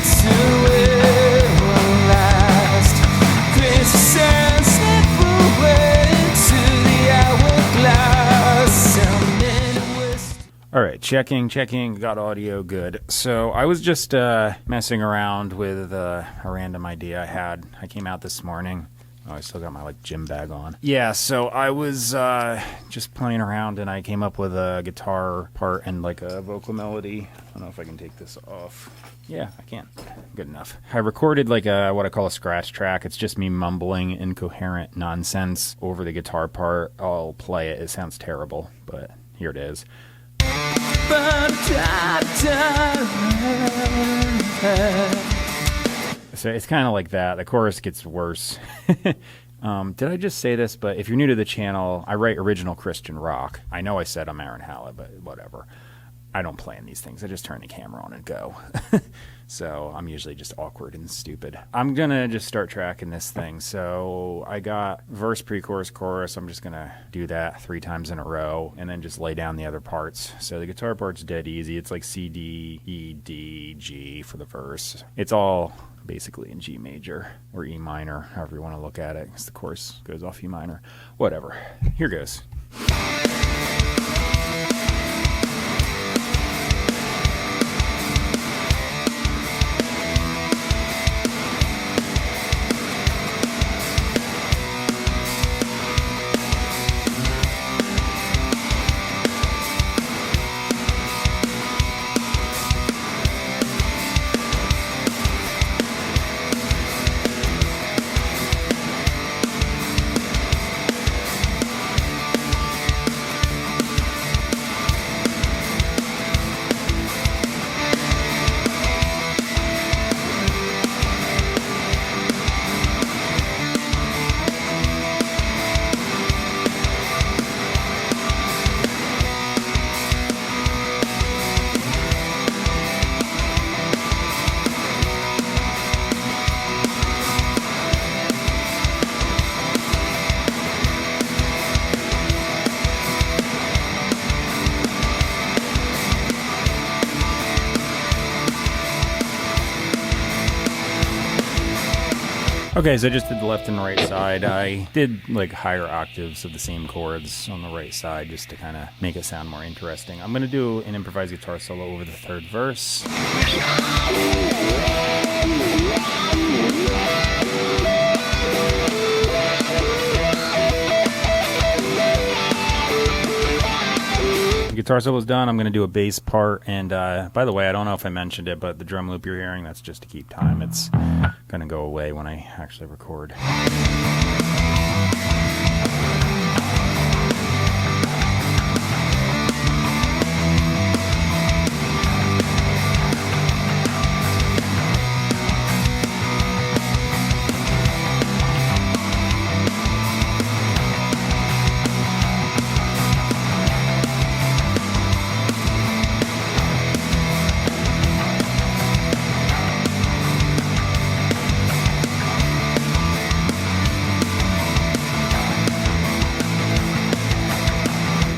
been to it will last. This and slip away into the hourglass. All right, checking, got audio good. So I was just messing around with a random idea I had. I came out this morning. Oh, I still got my gym bag on. Yeah, so I was just playing around and I came up with a guitar part and a vocal melody. I don't know if I can take this off. Yeah, I can. Good enough. I recorded what I call a scratch track. It's just me mumbling incoherent nonsense over the guitar part. I'll play it. It sounds terrible, but here it is. So it's kind of like that. The chorus gets worse. Did I just say this? But if you're new to the channel, I write original Christian rock. I know I said I'm Aaron Hallett, but whatever. I don't play in these things. I just turn the camera on and go. So I'm usually just awkward and stupid. I'm going to just start tracking this thing. So I got verse, pre-chorus, chorus. I'm just going to do that 3 times in a row and then just lay down the other parts. So the guitar part's dead easy. It's like C, D, E, D, G for the verse. It's all basically in G major or E minor, however you want to look at it, because the chorus goes off E minor. Whatever. Here goes. Okay, so I just did the left and right side. I did higher octaves of the same chords on the right side just to kind of make it sound more interesting. I'm going to do an improvised guitar solo over the 3rd verse. The guitar solo's done. I'm going to do a bass part. And by the way, I don't know if I mentioned it, but the drum loop you're hearing, that's just to keep time. It's going to go away when I actually record.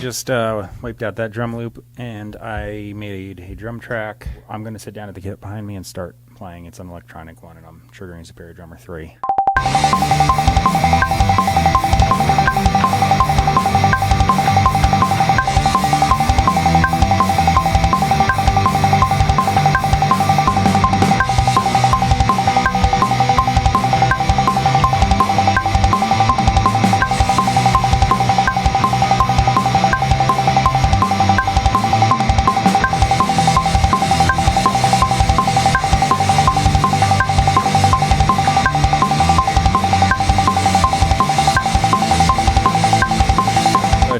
Just wiped out that drum loop and I made a drum track. I'm going to sit down at the kit behind me and start playing. It's an electronic one and I'm triggering Superior Drummer 3.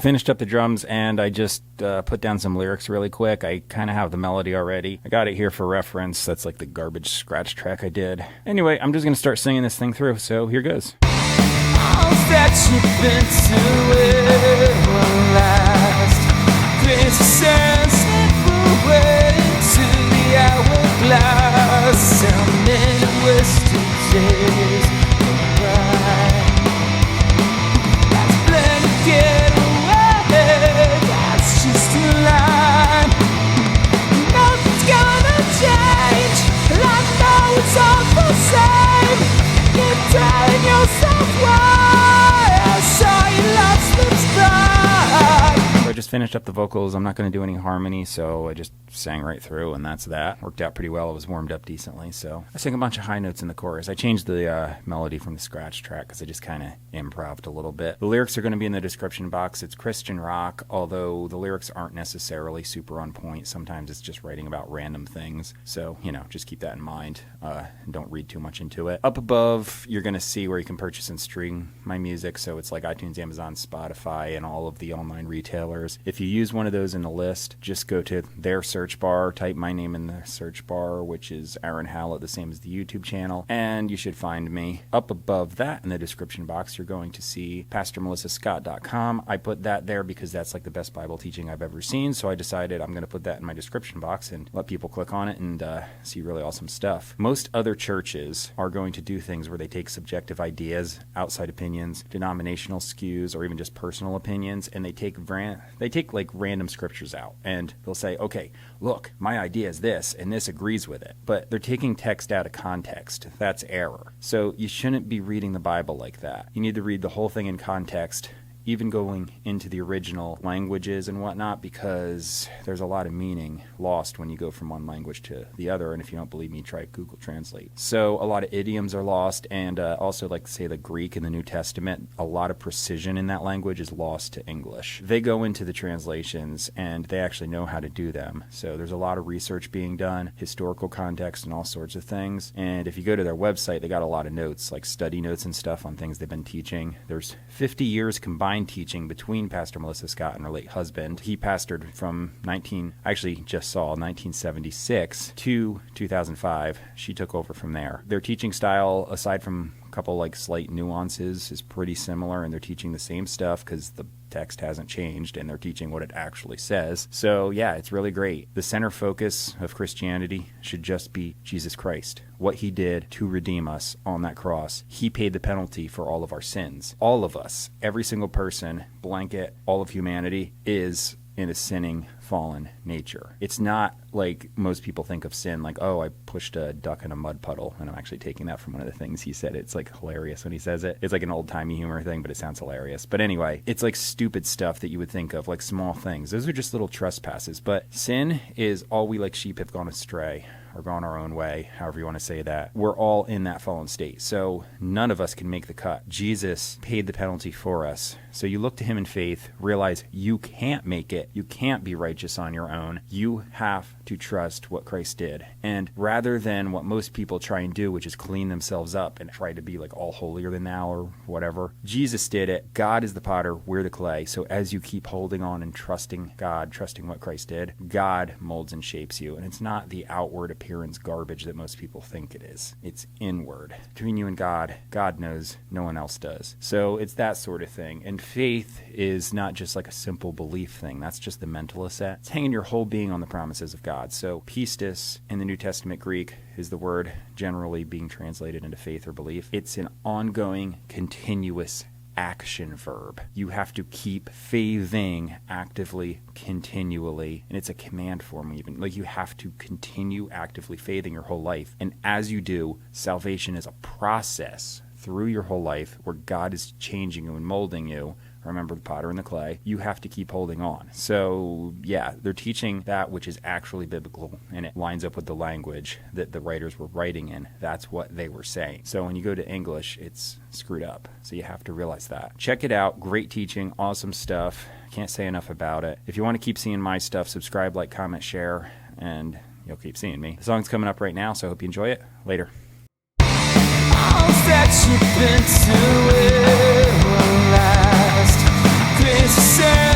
Finished up the drums and I just put down some lyrics really quick. I kind of have the melody already. I got it here for reference. That's like the garbage scratch track I did. Anyway, I'm just going to start singing this thing through, so here goes. All that you've been to it will last. This and slip away to the hourglass. How many wasted days go by? That's plenty to get away. That's just a lie. Nothing's gonna change. Like finished up the vocals. I'm not going to do any harmony, so I just sang right through, and that's that. Worked out pretty well. It was warmed up decently, so I sang a bunch of high notes in the chorus. I changed the melody from the scratch track because I just kind of improv'd a little bit. The lyrics are going to be in the description box. It's Christian rock, although the lyrics aren't necessarily super on point. Sometimes it's just writing about random things, so, just keep that in mind. Don't read too much into it. Up above, you're going to see where you can purchase and stream my music, so it's like iTunes, Amazon, Spotify, and all of the online retailers. If you use one of those in the list, just go to their search bar, type my name in the search bar, which is Aaron Hallett, the same as the YouTube channel, and you should find me. Up above that in the description box, you're going to see PastorMelissaScott.com. I put that there because that's like the best Bible teaching I've ever seen, so I decided I'm going to put that in my description box and let people click on it and see really awesome stuff. Most other churches are going to do things where they take subjective ideas, outside opinions, denominational skews, or even just personal opinions, and they take like random scriptures out, and they'll say, okay, look, my idea is this, and this agrees with it. But they're taking text out of context. That's error. So you shouldn't be reading the Bible like that. You need to read the whole thing in context, even going into the original languages and whatnot, because there's a lot of meaning lost when you go from one language to the other. And if you don't believe me, try Google Translate. So a lot of idioms are lost, and also, like, say, the Greek in the New Testament, a lot of precision in that language is lost to English. They go into the translations, and they actually know how to do them. So there's a lot of research being done, historical context, and all sorts of things. And if you go to their website, they got a lot of notes, like study notes and stuff on things they've been teaching. There's 50 years combined teaching between Pastor Melissa Scott and her late husband. He pastored from 1976 to 2005. She took over from there. Their teaching style, aside from a couple like slight nuances, is pretty similar, and they're teaching the same stuff because the text hasn't changed and they're teaching what it actually says. So yeah, it's really great. The center focus of Christianity should just be Jesus Christ, what he did to redeem us on that cross. He paid the penalty for all of our sins. All of us, every single person, blanket, all of humanity is in a sinning, fallen nature. It's not like most people think of sin, like, oh, I pushed a duck in a mud puddle, and I'm actually taking that from one of the things he said. It's like hilarious when he says it. It's like an old-timey humor thing, but it sounds hilarious. But anyway, it's like stupid stuff that you would think of, like small things. Those are just little trespasses. But sin is all we like sheep have gone astray, or gone our own way, however you want to say that. We're all in that fallen state. So none of us can make the cut. Jesus paid the penalty for us. So you look to him in faith, realize you can't make it. You can't be righteous on your own. You have to trust what Christ did. And rather than what most people try and do, which is clean themselves up and try to be like all holier than thou or whatever, Jesus did it. God is the potter, we're the clay. So as you keep holding on and trusting God, trusting what Christ did, God molds and shapes you. And it's not the outward appearance garbage that most people think it is. It's inward. Between you and God, God knows, no one else does. So it's that sort of thing. And faith is not just like a simple belief thing. That's just the mental asset. It's hanging your whole being on the promises of God. So pistis in the New Testament Greek is the word generally being translated into faith or belief. It's an ongoing, continuous action verb. You have to keep faithing actively, continually, and it's a command form even. Like, you have to continue actively faithing your whole life. And as you do, salvation is a process through your whole life where God is changing you and molding you. Remember the potter and the clay. You have to keep holding on. So yeah, they're teaching that which is actually biblical, and it lines up with the language that the writers were writing in. That's what they were saying. So when you go to English, it's screwed up. So you have to realize that. Check it out. Great teaching. Awesome stuff. Can't say enough about it. If you want to keep seeing my stuff, subscribe, like, comment, share, and you'll keep seeing me. The song's coming up right now, so I hope you enjoy it. Later. That you've been to it will last. Chris said